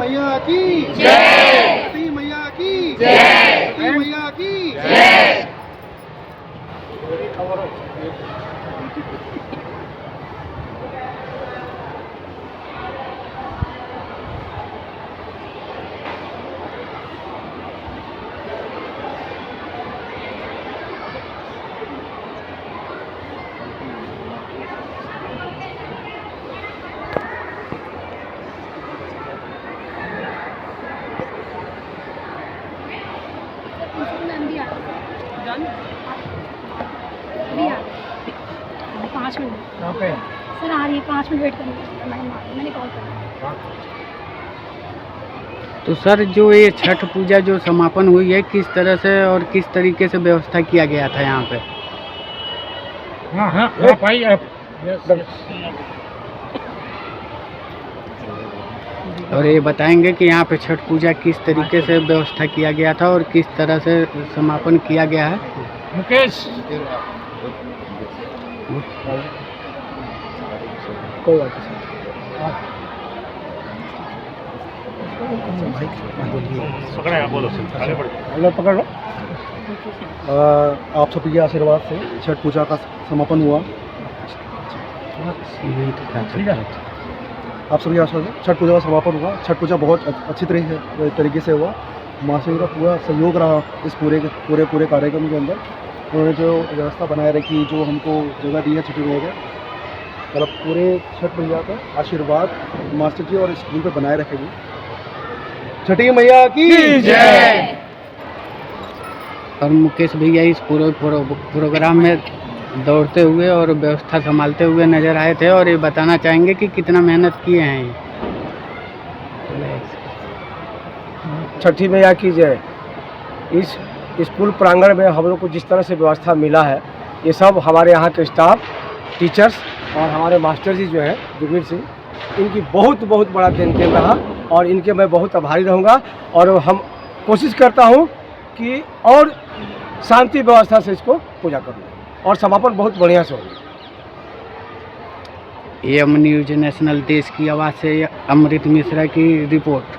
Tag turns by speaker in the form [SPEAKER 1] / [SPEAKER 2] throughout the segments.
[SPEAKER 1] मैया की
[SPEAKER 2] जय।
[SPEAKER 1] छठी मैया की
[SPEAKER 2] जय।
[SPEAKER 1] छठी मैया की
[SPEAKER 2] जय।
[SPEAKER 3] अभी 5 मिनट
[SPEAKER 1] कहाँ पे
[SPEAKER 3] सर आ रही है, 5 मिनट वेट करेंगे। मैंने कॉल कर
[SPEAKER 4] तो सर जो ये छठ पूजा जो समापन हुई है किस तरह से और किस तरीके से व्यवस्था किया गया था यहाँ पे?
[SPEAKER 1] हाँ भाई
[SPEAKER 4] और ये बताएंगे कि यहाँ पे छठ पूजा किस तरीके से व्यवस्था किया गया था और किस तरह से समापन किया गया है?
[SPEAKER 1] मुकेश कोई बात नहीं हेलो पकड़ लो। आप सभी के आशीर्वाद से छठ पूजा का समापन हुआ। ठीक है, आप सभी आशीर्वाद से छठ पूजा का समापन हुआ। छठ पूजा बहुत अच्छी तरीके से हुआ। मासी का पूरा सहयोग रहा इस पूरे कार्यक्रम के अंदर। उन्होंने जो व्यवस्था बनाए रखी, जो हमको जगह दी है छठी मैया का, मतलब पूरे छठ मैया का आशीर्वाद मास्टर जी और स्कूल पे बनाए रखेगी। छठी मैया की
[SPEAKER 2] जय।
[SPEAKER 4] और मुकेश भैया इस पूरे प्रोग्राम में दौड़ते हुए और व्यवस्था संभालते हुए नजर आए थे और ये बताना चाहेंगे कि कितना मेहनत किए हैं ये।
[SPEAKER 5] छठी मैया की जय। इस स्कूल प्रांगण में हम लोग को जिस तरह से व्यवस्था मिला है, ये सब हमारे यहाँ के स्टाफ, टीचर्स और हमारे मास्टर जी जो हैं जुगवीर सिंह, इनकी बहुत बड़ा देन रहा और इनके मैं बहुत आभारी रहूँगा। और हम कोशिश करता हूँ कि और शांति व्यवस्था से इसको पूजा करूँ और समापन बहुत बढ़िया से होगा।
[SPEAKER 4] AM न्यूज नेशनल देश की आवाज़ से अमृत मिश्रा की रिपोर्ट।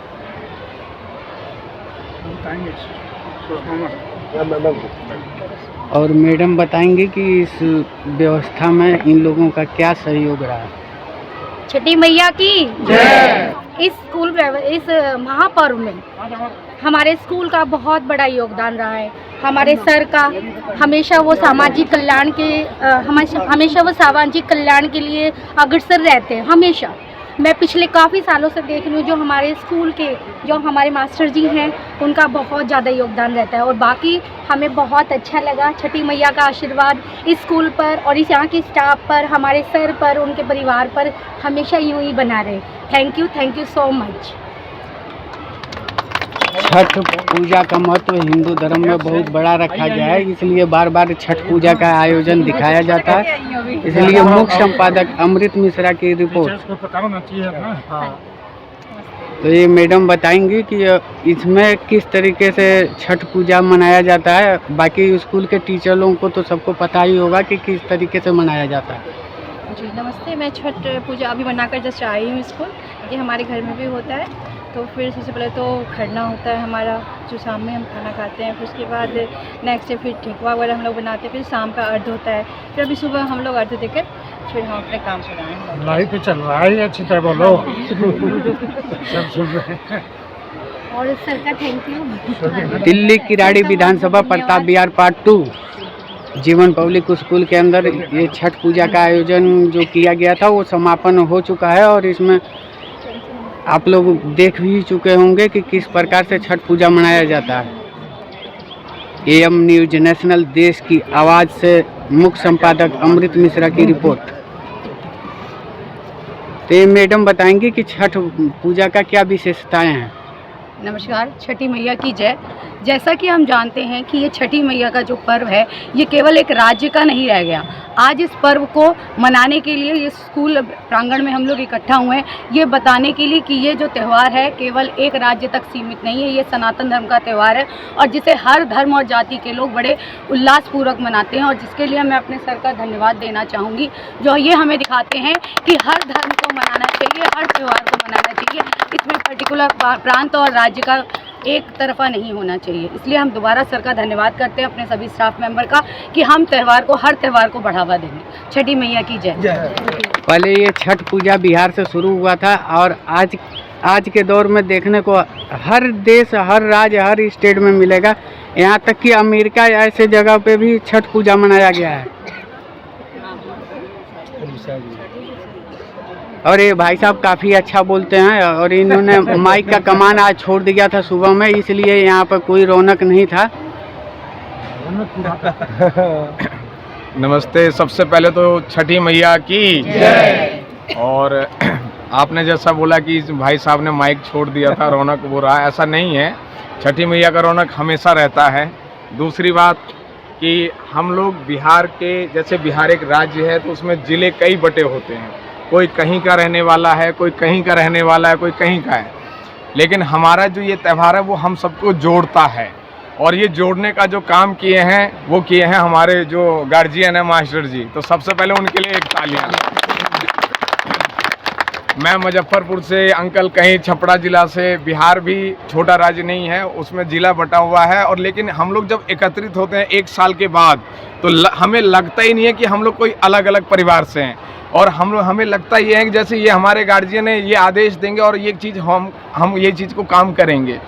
[SPEAKER 4] और मैडम बताएंगे कि इस व्यवस्था में इन लोगों का क्या सहयोग रहा?
[SPEAKER 3] छठी मैया की
[SPEAKER 2] जय।
[SPEAKER 3] इस महापर्व में हमारे स्कूल का बहुत बड़ा योगदान रहा है। हमारे सर का हमेशा वो सामाजिक कल्याण के लिए अग्रसर रहते हैं। हमेशा मैं पिछले काफ़ी सालों से देख रही हूँ, जो हमारे स्कूल के जो हमारे मास्टर जी हैं उनका बहुत ज़्यादा योगदान रहता है। और बाकी हमें बहुत अच्छा लगा। छठी मैया का आशीर्वाद इस स्कूल पर और इस यहाँ के स्टाफ पर, हमारे सर पर, उनके परिवार पर हमेशा यूँ ही बना रहे। Thank you so much.
[SPEAKER 4] Chhath Puja का महत्व हिंदू धर्म में बहुत बड़ा रखा गया है, इसलिए बार छठ पूजा का आयोजन दिखाया जाता है। इसलिए मुख्य संपादक अमृत मिश्रा की रिपोर्ट। तो ये मैडम बताएंगी कि इसमें किस तरीके से छठ पूजा मनाया जाता है। बाकी स्कूल के टीचर लोगों को तो सबको पता ही होगा कि किस तरीके से मनाया जाता है।
[SPEAKER 6] जी नमस्ते, मैं छठ पूजा अभी बनाकर जस्ट आई हूँ स्कूल। ये हमारे घर में भी होता है। तो फिर सबसे पहले तो खरना होता है हमारा, जो शाम में हम खाना खाते हैं। फिर उसके बाद नेक्स्ट डे फिर ठेकुआ वगैरह हम लोग बनाते हैं। फिर शाम का अर्घ होता है। फिर अभी सुबह हम लोग अर्घ देकर फिर हम अपने काम पर आएंगे।
[SPEAKER 1] लाइव पे चल रहा है, अच्छी तरह बोलो। सब सुन रहे हैं।
[SPEAKER 3] और सर का thank you.
[SPEAKER 4] Delhi Kirari Vidhan Sabha Pratap Vihar part 2 जीवन पब्लिक स्कूल के अंदर ये छठ पूजा का आयोजन जो किया गया था वो समापन हो चुका है। और इसमें आप लोग देख भी चुके होंगे कि किस प्रकार से छठ पूजा मनाया जाता है। AM न्यूज नेशनल देश की आवाज़ से मुख्य संपादक अमृत मिश्रा की रिपोर्ट। तो ये मैडम बताएंगे कि छठ पूजा का क्या विशेषताएं हैं।
[SPEAKER 6] नमस्कार, छठी मैया की जय।
[SPEAKER 7] जैसा कि हम जानते हैं कि ये छठी मैया का जो पर्व है ये केवल एक राज्य का नहीं रह गया। आज इस पर्व को मनाने के लिए ये स्कूल प्रांगण में हम लोग इकट्ठा हुए हैं, ये बताने के लिए कि ये जो त्यौहार है केवल एक राज्य तक सीमित नहीं है, ये सनातन धर्म का त्यौहार है और जिसे हर धर्म और जाति के लोग बड़े उल्लासपूर्वक मनाते हैं और जिसके लिए मैं अपने सर का धन्यवाद देना चाहूँगी, जो ये हमें दिखाते हैं कि हर धर्म को मनाना चाहिए, हर त्यौहार को मनाना चाहिए, इसमें पर्टिकुलर प्रांत और राज्य का एक तरफा नहीं होना चाहिए। इसलिए हम दोबारा सर का धन्यवाद करते हैं अपने सभी स्टाफ मेंबर का कि हम हर त्यौहार को बढ़ावा देंगे। छठी मैया की जय।
[SPEAKER 4] पहले ये छठ पूजा बिहार से शुरू हुआ था और आज के दौर में देखने को हर देश, हर राज्य, हर स्टेट में मिलेगा। यहाँ तक कि अमेरिका ऐसे जगह पे भी छठ पूजा मनाया गया है। और ये भाई साहब काफ़ी अच्छा बोलते हैं और इन्होंने माइक का कमान आज छोड़ दिया था सुबह में, इसलिए यहाँ पर कोई रौनक नहीं था।
[SPEAKER 8] नमस्ते। सबसे पहले तो छठी मैया की जय। और आपने जैसा बोला कि भाई साहब ने माइक छोड़ दिया था, रौनक हो रहा है, ऐसा नहीं है। छठी मैया का रौनक हमेशा रहता है। दूसरी बात कि हम लोग बिहार के, जैसे बिहार एक राज्य है तो उसमें ज़िले कई बटे होते हैं, कोई कहीं का रहने वाला है, कोई कहीं का रहने वाला है, कोई कहीं का है, लेकिन हमारा जो ये त्यौहार है वो हम सबको जोड़ता है। और ये जोड़ने का जो काम किए हैं वो किए हैं हमारे जो गार्जियन है मास्टर जी, तो सबसे पहले उनके लिए एक तालियां। मैं मुजफ्फरपुर से, अंकल कहीं छपरा ज़िला से। बिहार भी छोटा राज्य नहीं है, उसमें ज़िला बटा हुआ है। और लेकिन हम लोग जब एकत्रित होते हैं एक साल के बाद तो हमें लगता ही नहीं है कि हम लोग कोई अलग अलग परिवार से हैं, और हमें लगता ये है कि जैसे ये हमारे गार्जियन है, ये आदेश देंगे और ये चीज़ हम ये चीज़ को काम करेंगे।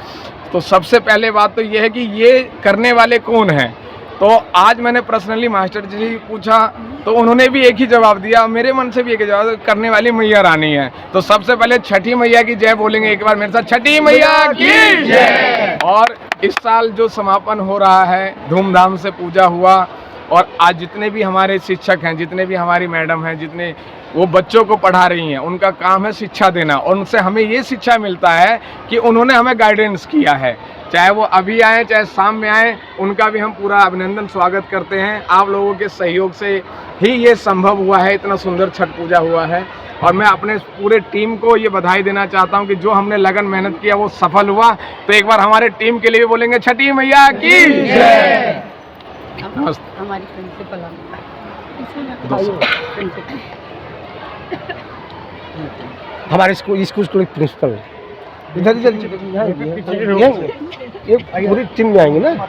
[SPEAKER 8] तो सबसे पहले बात तो ये है कि ये करने वाले कौन हैं। तो आज मैंने पर्सनली मास्टर जी से पूछा तो उन्होंने भी एक ही जवाब दिया, मेरे मन से भी एक ही जवाब, करने वाली मैया रानी है। तो सबसे पहले छठी मैया की जय बोलेंगे एक बार मेरे साथ, छठी मैया की जय। और इस साल जो समापन हो रहा है, धूमधाम से पूजा हुआ और आज जितने भी हमारे शिक्षक हैं, जितने भी हमारी मैडम हैं, जितने वो बच्चों को पढ़ा रही हैं, उनका काम है शिक्षा देना। और उनसे हमें ये शिक्षा मिलता है कि उन्होंने हमें गाइडेंस किया है, चाहे वो अभी आए चाहे शाम में आए, उनका भी हम पूरा अभिनंदन स्वागत करते हैं। आप लोगों के सहयोग से ही ये संभव हुआ है, इतना सुंदर छठ पूजा हुआ है। और मैं अपने पूरे टीम को ये बधाई देना चाहता हूँ कि जो हमने लगन मेहनत किया वो सफल हुआ। तो एक बार हमारे टीम के लिए भी बोलेंगे, छठी मैया की जय।
[SPEAKER 7] हमारी प्रिंसिपल
[SPEAKER 5] हमारे स्कूल के प्रिंसिपल इधर ये पूरी टीम में आएंगे ना,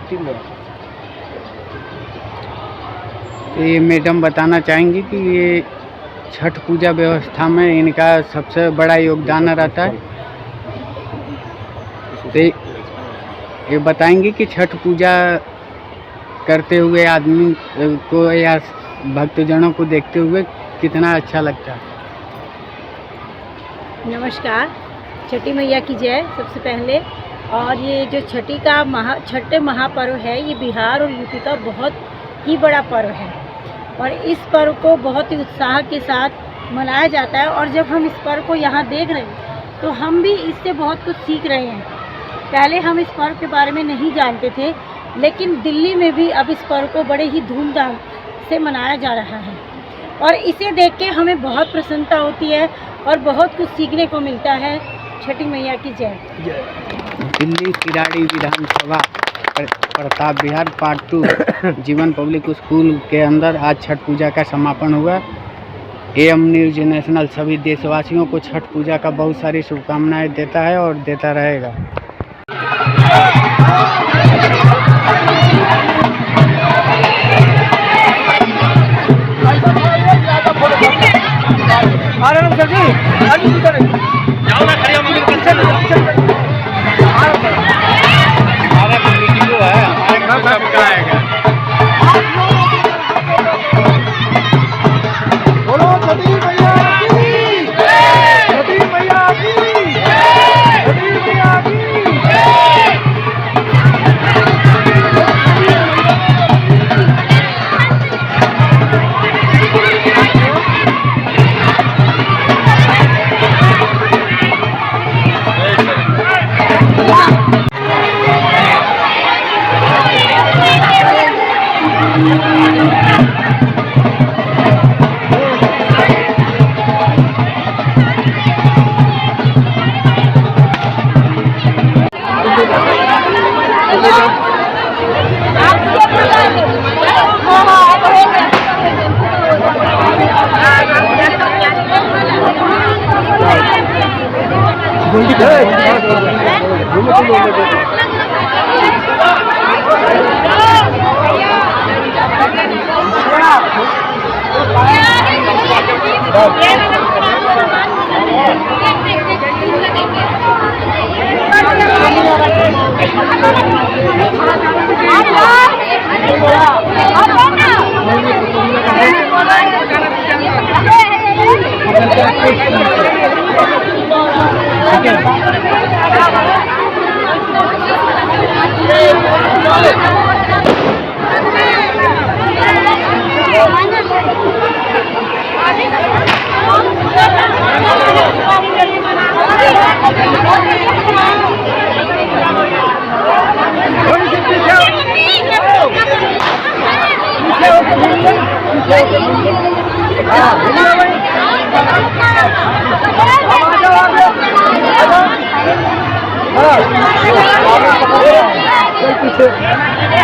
[SPEAKER 5] टीम में।
[SPEAKER 4] तो ये मैडम बताना चाहेंगी कि ये छठ पूजा व्यवस्था में इनका सबसे बड़ा योगदान रहता है। तो ये बताएंगे कि छठ पूजा करते हुए आदमी को या भक्तजनों को देखते हुए कितना अच्छा लगता है।
[SPEAKER 9] नमस्कार, छठी मैया की जय सबसे पहले। और ये जो छठ महापर्व है, ये बिहार और यूपी का बहुत ही बड़ा पर्व है और इस पर्व को बहुत ही उत्साह के साथ मनाया जाता है। और जब हम इस पर्व को यहाँ देख रहे हैं तो हम भी इससे बहुत कुछ सीख रहे हैं। पहले हम इस पर्व के बारे में नहीं जानते थे, लेकिन दिल्ली में भी अब इस पर्व को बड़े ही धूमधाम से मनाया जा रहा है और इसे देख के हमें बहुत प्रसन्नता होती है और बहुत कुछ सीखने को मिलता है। छठी मैया की जय।
[SPEAKER 4] दिल्ली किराड़ी विधानसभा प्रताप बिहार पार्ट 2 जीवन पब्लिक स्कूल के अंदर आज छठ पूजा का समापन हुआ। AM न्यूज़ नेशनल सभी देशवासियों को छठ पूजा का बहुत सारी शुभकामनाएं देता है और देता रहेगा।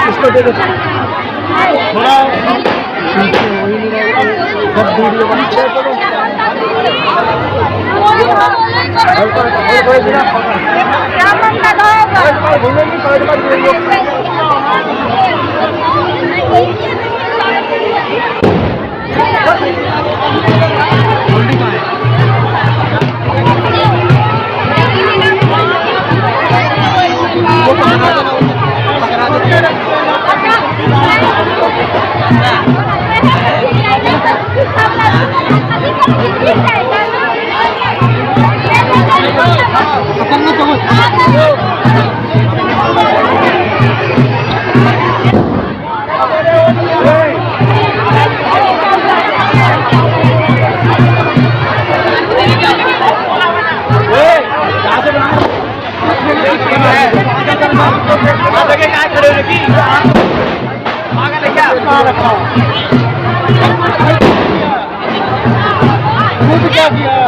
[SPEAKER 1] इसको दे दो थोड़ा सब वीडियो क्या किया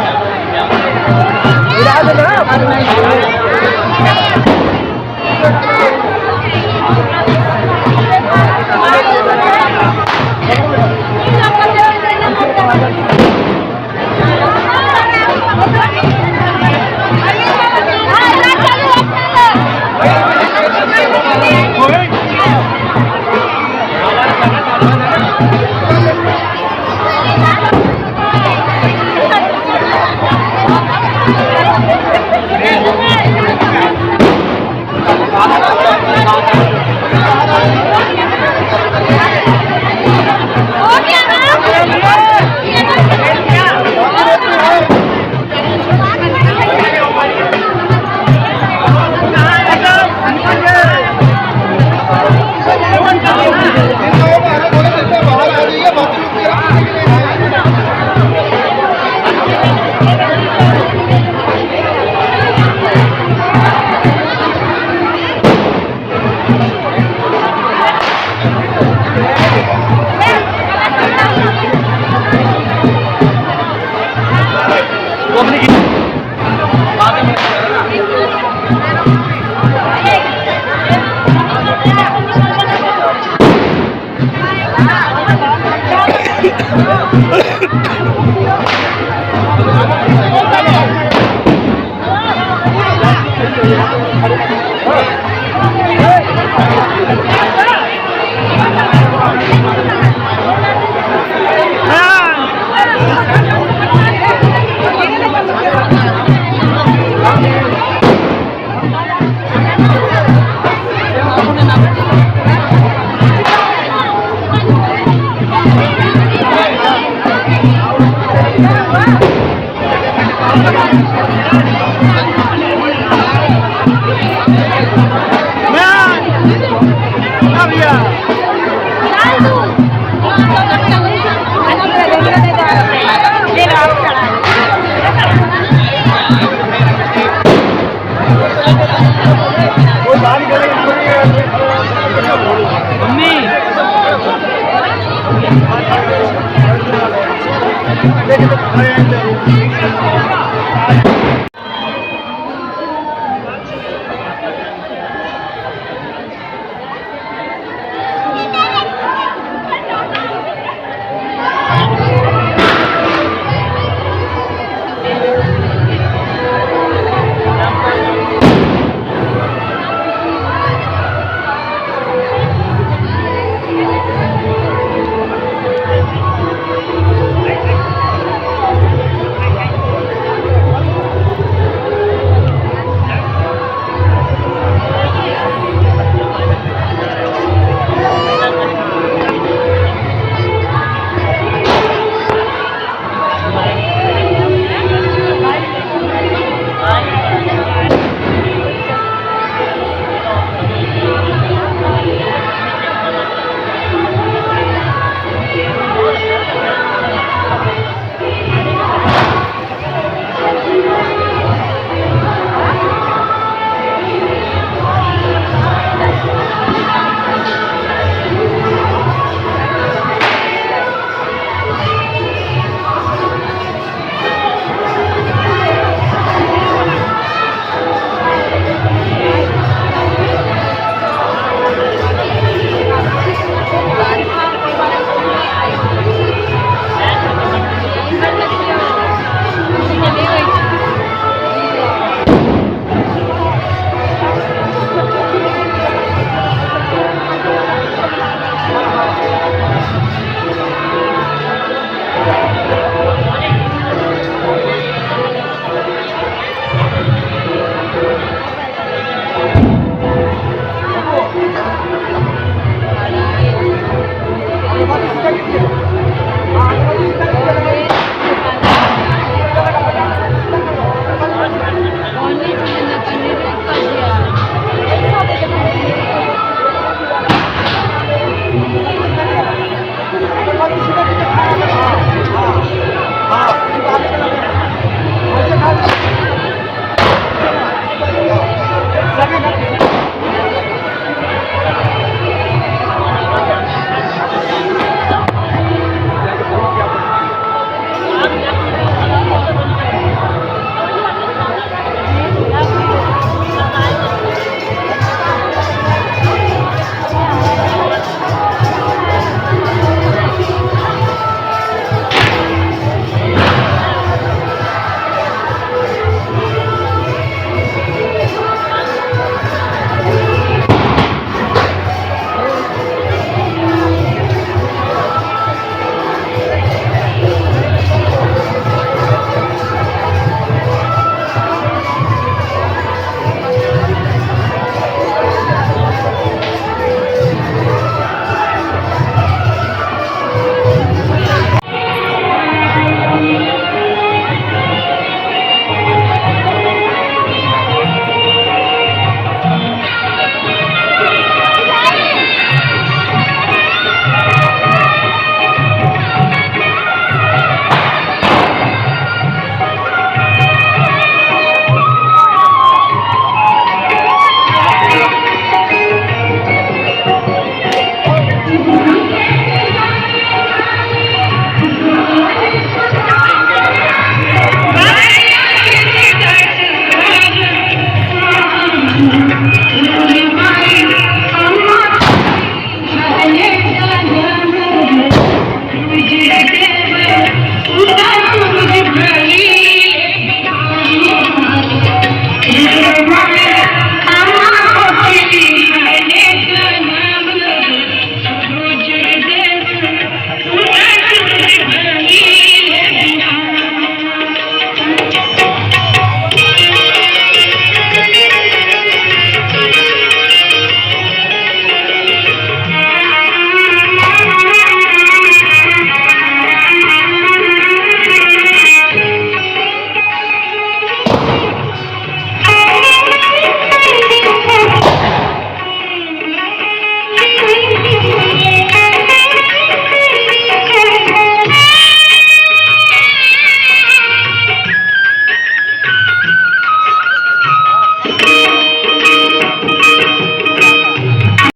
[SPEAKER 2] Thank you.